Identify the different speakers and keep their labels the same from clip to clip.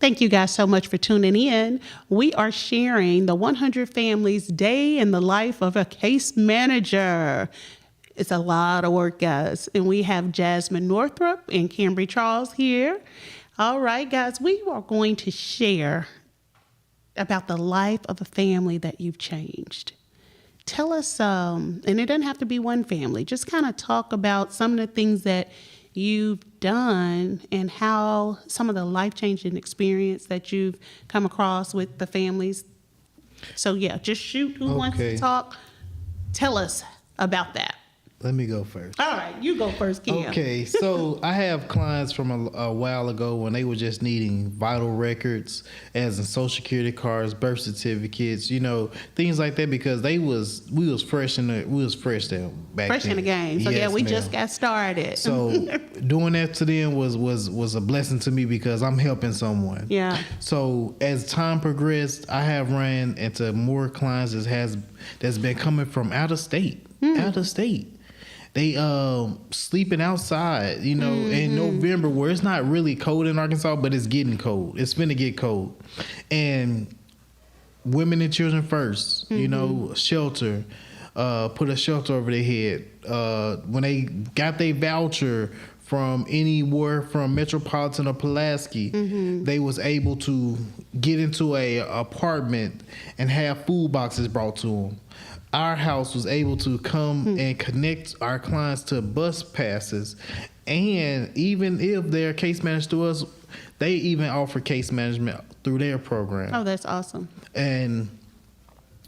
Speaker 1: Thank you guys so much for tuning in. We are sharing the 100 Families Day in the Life of a Case Manager. It's a lot of work, guys. And we have Jasmine Northrop and Kambrei Charles here. All right, guys, we are going to share about the life of a family that you've changed. Tell us, and it doesn't have to be one family, just kind of talk about some of the things that you've done and how some of the life-changing experience that you've come across with the families. So yeah, just shoot. Who wants to talk? Tell us about that.
Speaker 2: Let me go first.
Speaker 1: All right, you go first, Kim.
Speaker 2: Okay, so I have clients from a while ago when they were just needing vital records, as in social security cards, birth certificates, things like that, because we was fresh then back
Speaker 1: fresh
Speaker 2: then.
Speaker 1: In the game. So
Speaker 2: yes,
Speaker 1: we
Speaker 2: ma'am.
Speaker 1: just got started.
Speaker 2: So doing that to them was a blessing to me because I'm helping someone.
Speaker 1: Yeah.
Speaker 2: So as time progressed, I have ran into more clients that's been coming from out of state. Out of state. They sleeping outside, in November, where it's not really cold in Arkansas, but it's getting cold. It's finna get cold. And women and children first, shelter, put a shelter over their head. When they got their voucher from anywhere from Metropolitan or Pulaski, they was able to get into a apartment and have food boxes brought to them. Our house was able to come and connect our clients to bus passes. And even if they're case managed to us, they even offer case management through their program.
Speaker 1: Oh, that's awesome.
Speaker 2: And,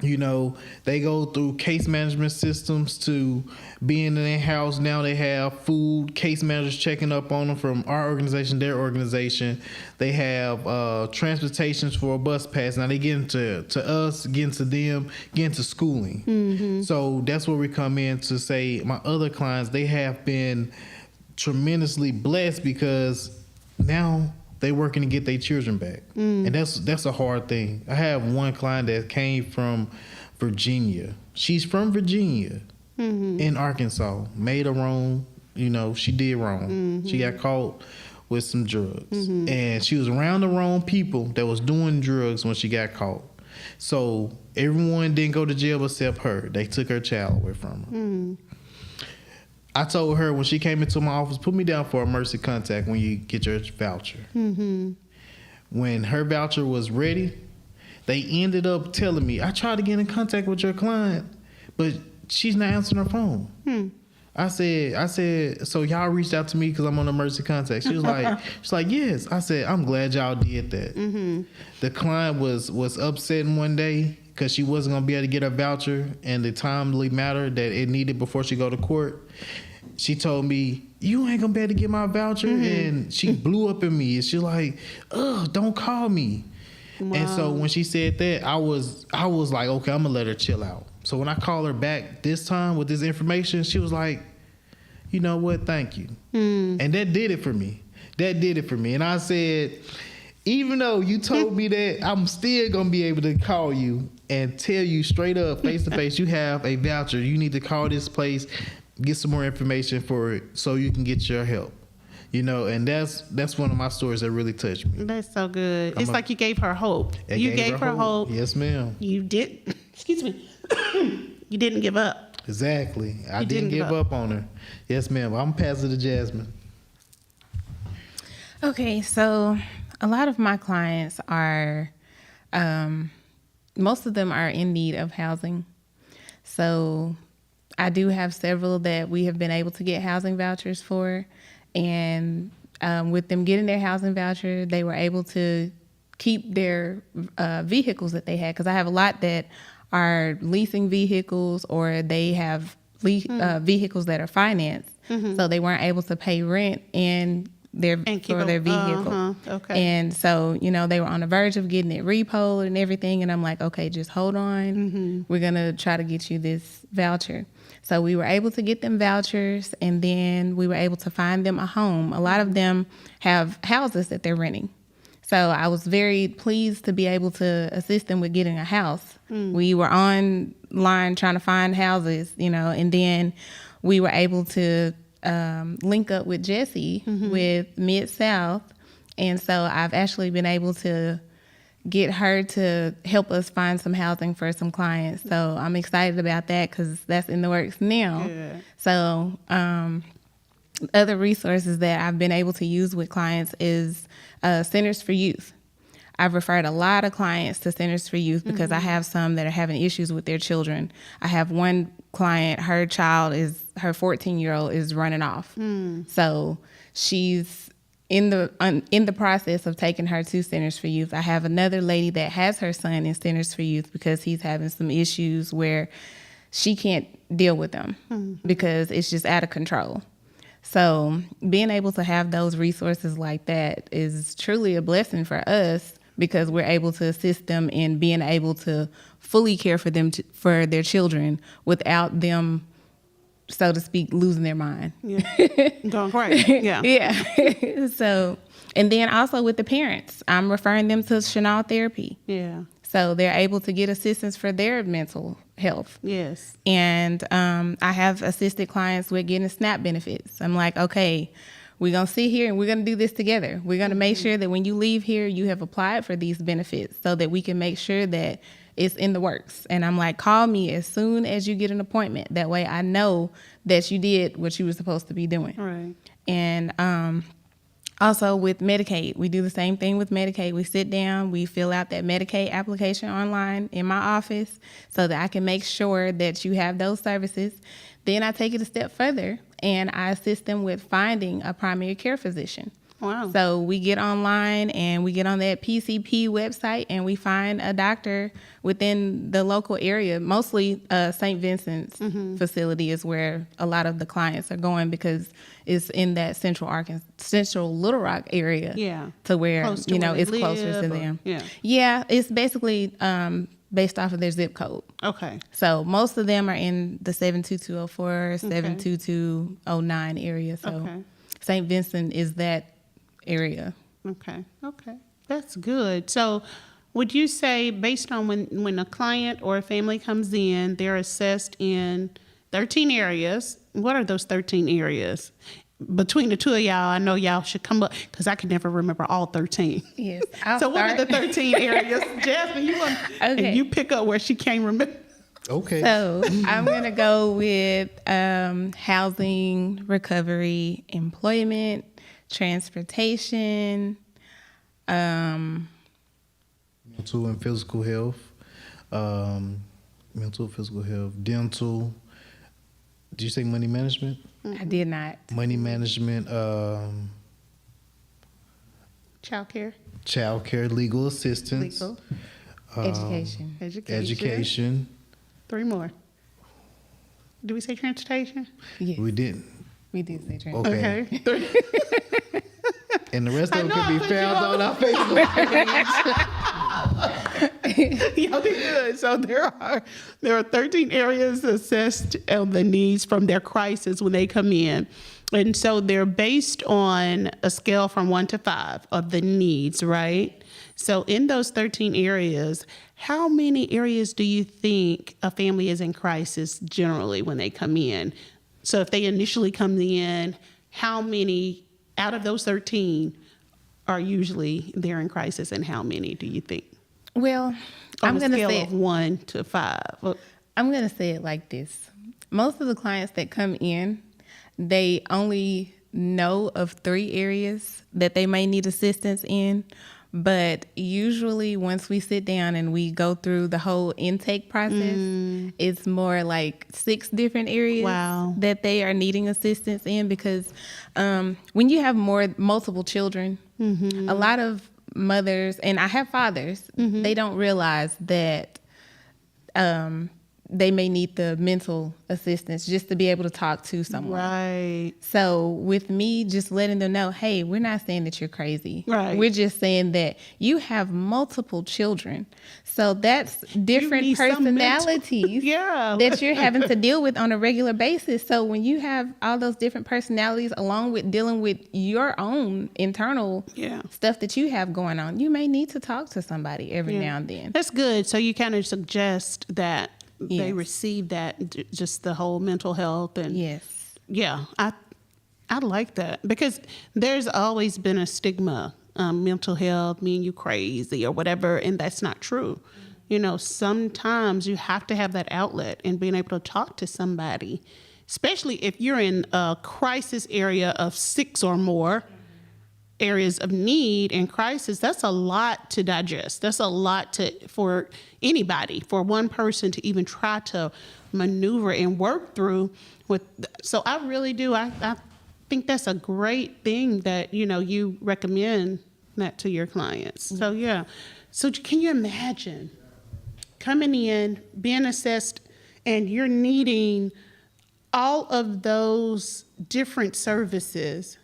Speaker 2: they go through case management systems to being in their house. Now they have food, case managers checking up on them from our organization, their organization. They have transportations for a bus pass. Now they get into us, get into them, get into schooling. So that's where we come in to say my other clients, they have been tremendously blessed because now they working to get their children back. And that's a hard thing. I have one client that came from Virginia. She's from Virginia in Arkansas. Made her wrong, she did wrong. She got caught with some drugs. And she was around the wrong people that was doing drugs when she got caught. So everyone didn't go to jail except her. They took her child away from her. I told her when she came into my office, put me down for a emergency contact when you get your voucher. When her voucher was ready, they ended up telling me, I tried to get in contact with your client, but she's not answering her phone. I said, so y'all reached out to me because I'm on emergency contact. She's like, yes. I said, I'm glad y'all did that. The client was upset one day because she wasn't going to be able to get her voucher and the timely matter that it needed before she go to court. She told me, you ain't going to be able to get my voucher. And she blew up at me. And she's like, ugh, don't call me. Wow. And so when she said that, I was like, okay, I'm going to let her chill out. So when I called her back this time with this information, she was like, you know what, thank you. And that did it for me. And I said, even though you told me that, I'm still going to be able to call you and tell you straight up, face to face, you have a voucher. You need to call this place, get some more information for it so you can get your help. And that's one of my stories that really touched me.
Speaker 1: That's so good. It's like you gave her hope. You gave her hope.
Speaker 2: Yes, ma'am.
Speaker 1: You did. Excuse me. You didn't give up.
Speaker 2: Exactly. I didn't give up on her. Yes, ma'am. I'm passing to Jasmine.
Speaker 3: Okay, so a lot of my clients are, most of them are in need of housing. So I do have several that we have been able to get housing vouchers for. And with them getting their housing voucher, they were able to keep their vehicles that they had. Because I have a lot that are leasing vehicles or they have vehicles that are financed. So they weren't able to pay rent and their vehicle.
Speaker 1: Okay.
Speaker 3: And so, they were on the verge of getting it repoed and everything. And I'm like, okay, just hold on. We're going to try to get you this voucher. So we were able to get them vouchers and then we were able to find them a home. A lot of them have houses that they're renting. So I was very pleased to be able to assist them with getting a house. We were online trying to find houses, and then we were able to link up with Jesse with Mid-South And so I've actually been able to get her to help us find some housing for some clients. So I'm excited about that because that's in the works now.
Speaker 1: Yeah.
Speaker 3: So other resources that I've been able to use with clients is Centers for Youth. I've referred a lot of clients to Centers for Youth because I have some that are having issues with their children. I have one client, her 14-year-old is running off. So she's in the process of taking her to Centers for Youth. I have another lady that has her son in Centers for Youth because he's having some issues where she can't deal with them because it's just out of control. So being able to have those resources like that is truly a blessing for us because we're able to assist them in being able to fully care for them, for their children without them, so to speak, losing their mind.
Speaker 1: Yeah. Going crazy. Yeah.
Speaker 3: Yeah. So, and then also with the parents, I'm referring them to Chanel therapy.
Speaker 1: Yeah.
Speaker 3: So they're able to get assistance for their mental health.
Speaker 1: Yes.
Speaker 3: And I have assisted clients with getting SNAP benefits. I'm like, okay, we're going to sit here and we're going to do this together. We're going to make sure that when you leave here, you have applied for these benefits so that we can make sure that it's in the works. And I'm like, call me as soon as you get an appointment. That way I know that you did what you were supposed to be doing.
Speaker 1: Right.
Speaker 3: And also with Medicaid, we do the same thing with Medicaid. We sit down, we fill out that Medicaid application online in my office so that I can make sure that you have those services. Then I take it a step further and I assist them with finding a primary care physician.
Speaker 1: Wow.
Speaker 3: So we get online and we get on that PCP website and we find a doctor within the local area. Mostly St. Vincent's facility is where a lot of the clients are going because it's in that central Little Rock area.
Speaker 1: Yeah.
Speaker 3: To where,
Speaker 1: Close to where
Speaker 3: it's
Speaker 1: they
Speaker 3: closer to
Speaker 1: live,
Speaker 3: them.
Speaker 1: yeah.
Speaker 3: Yeah, it's basically based off of their zip code.
Speaker 1: Okay.
Speaker 3: So most of them are in the 72204, 72209 area. So
Speaker 1: Okay.
Speaker 3: St. Vincent is that area.
Speaker 1: Okay. Okay. That's good. So would you say based on when a client or a family comes in, they're assessed in 13 areas. What are those 13 areas? Between the two of y'all, I know y'all should come up because I can never remember all 13.
Speaker 3: Yes.
Speaker 1: So what are the 13 areas? Jasmine, you want
Speaker 3: Okay.
Speaker 1: and you pick up where she can't remember.
Speaker 2: Okay.
Speaker 3: So I'm going to go with housing, recovery, employment, transportation,
Speaker 2: Mental and physical health. Mental, physical health, dental. Did you say money management?
Speaker 3: I did not.
Speaker 2: Money management,
Speaker 1: Child care,
Speaker 2: legal assistance,
Speaker 1: legal,
Speaker 3: Education.
Speaker 2: education.
Speaker 1: 3 more. Do we say transportation?
Speaker 3: Yes.
Speaker 2: We didn't.
Speaker 3: We did say transportation.
Speaker 2: Okay.
Speaker 1: Okay. 3.
Speaker 2: And the rest
Speaker 1: I
Speaker 2: of them
Speaker 1: know,
Speaker 2: can
Speaker 1: I
Speaker 2: be
Speaker 1: put you
Speaker 2: found
Speaker 1: on.
Speaker 2: on our Facebook.
Speaker 1: Y'all did good. So there are 13 areas assessed of the needs from their crisis when they come in. And so they're based on a scale from 1 to 5 of the needs, right? So in those 13 areas, how many areas do you think a family is in crisis generally when they come in? So if they initially come in, how many out of those 13 are usually they're in crisis, and how many do you think?
Speaker 3: Well,
Speaker 1: On
Speaker 3: I'm
Speaker 1: a
Speaker 3: going to
Speaker 1: scale
Speaker 3: say
Speaker 1: of 1 to 5.
Speaker 3: I'm going to say it like this. Most of the clients that come in, they only know of 3 areas that they may need assistance in. But usually once we sit down and we go through the whole intake process, it's more like 6 different areas
Speaker 1: Wow.
Speaker 3: that they are needing assistance in because when you have multiple children, a lot of mothers, and I have fathers, they don't realize that they may need the mental assistance just to be able to talk to someone.
Speaker 1: Right.
Speaker 3: So with me just letting them know, hey, we're not saying that you're crazy.
Speaker 1: Right.
Speaker 3: We're just saying that you have multiple children. So that's different
Speaker 1: need some
Speaker 3: personalities
Speaker 1: Yeah.
Speaker 3: that you're having to deal with on a regular basis. So when you have all those different personalities along with dealing with your own internal
Speaker 1: Yeah.
Speaker 3: stuff that you have going on, you may need to talk to somebody every now and then.
Speaker 1: That's good. So you kind of suggest that they
Speaker 3: Yes.
Speaker 1: receive that, just the whole mental health and
Speaker 3: Yes.
Speaker 1: yeah, I like that because there's always been a stigma mental health, me and you crazy or whatever, and that's not true. You know, sometimes you have to have that outlet and being able to talk to somebody, especially if you're in a crisis area of 6 or more areas of need and crisis. That's a lot to digest. That's a lot for anybody, for one person to even try to maneuver and work through with. So I really do. I think that's a great thing that, you know, you recommend that to your clients. So yeah. So can you imagine coming in, being assessed, and you're needing all of those different services,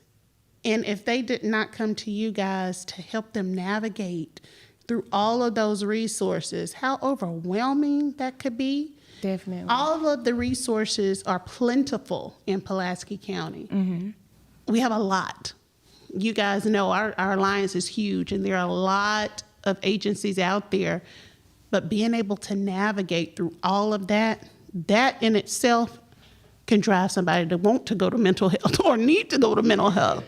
Speaker 1: and if they did not come to you guys to help them navigate through all of those resources, how overwhelming that could be.
Speaker 3: Definitely.
Speaker 1: All of the resources are plentiful in Pulaski County. Mm-hmm. We have a lot. You guys know our alliance is huge, and there are a lot of agencies out there. But being able to navigate through all of that in itself can drive somebody to want to go to mental health or need to go to mental health.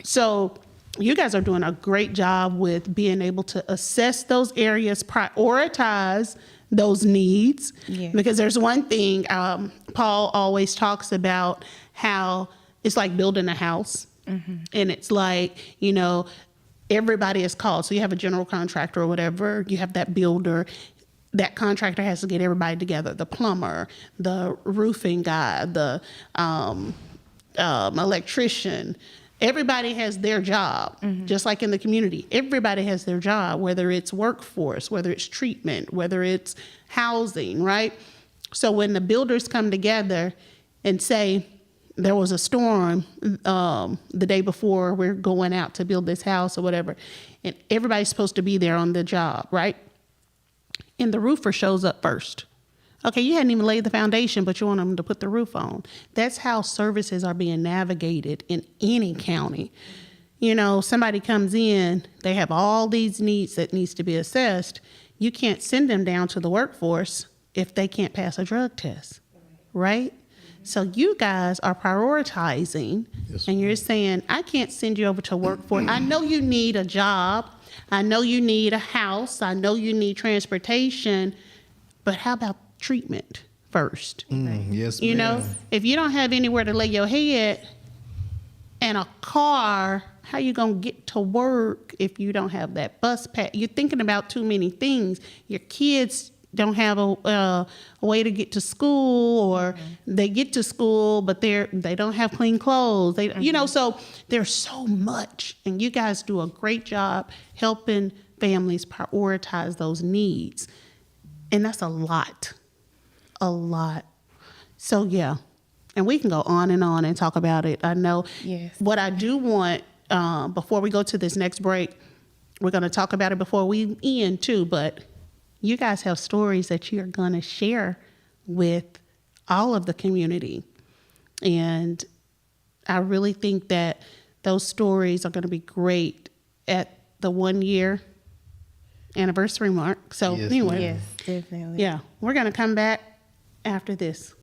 Speaker 1: So you guys are doing a great job with being able to assess those areas, prioritize those needs. Yeah. Because there's one thing, Paul always talks about how it's like building a house. Mm-hmm. And it's like, you know, everybody is called. So you have a general contractor or whatever, you have that builder. That contractor has to get everybody together, the plumber, the roofing guy, the electrician. Everybody has their job, mm-hmm. just like in the community. Everybody has their job, whether it's workforce, whether it's treatment, whether it's housing, right? So when the builders come together and say, there was a storm the day before we're going out to build this house or whatever, and everybody's supposed to be there on the job, right? And the roofer shows up first. Okay, you hadn't even laid the foundation, but you want them to put the roof on. That's how services are being navigated in any county. You know, somebody comes in, they have all these needs that needs to be assessed. You can't send them down to the workforce if they can't pass a drug test, right? So you guys are prioritizing, yes, and you're saying, I can't send you over to workforce. I know you need a job. I know you need a house. I know you need transportation, but how about treatment first?
Speaker 2: Yes,
Speaker 1: you
Speaker 2: ma'am.
Speaker 1: know, if you don't have anywhere to lay your head and a car, how you gonna get to work if you don't have that bus pass? You're thinking about too many things. Your kids don't have a way to get to school, or mm-hmm. they get to school, but they don't have clean clothes. They, mm-hmm. you know, so there's so much, and you guys do a great job helping families prioritize those needs, and that's a lot. So yeah, and we can go on and talk about it. I know. Yes. What I do want before we go to this next break, we're going to talk about it before we end too, but you guys have stories that you're going to share with all of the community. And I really think that those stories are going to be great at the 1 year anniversary mark. So yes, anyway,
Speaker 3: yes, definitely.
Speaker 1: Yeah, we're going to come back after this.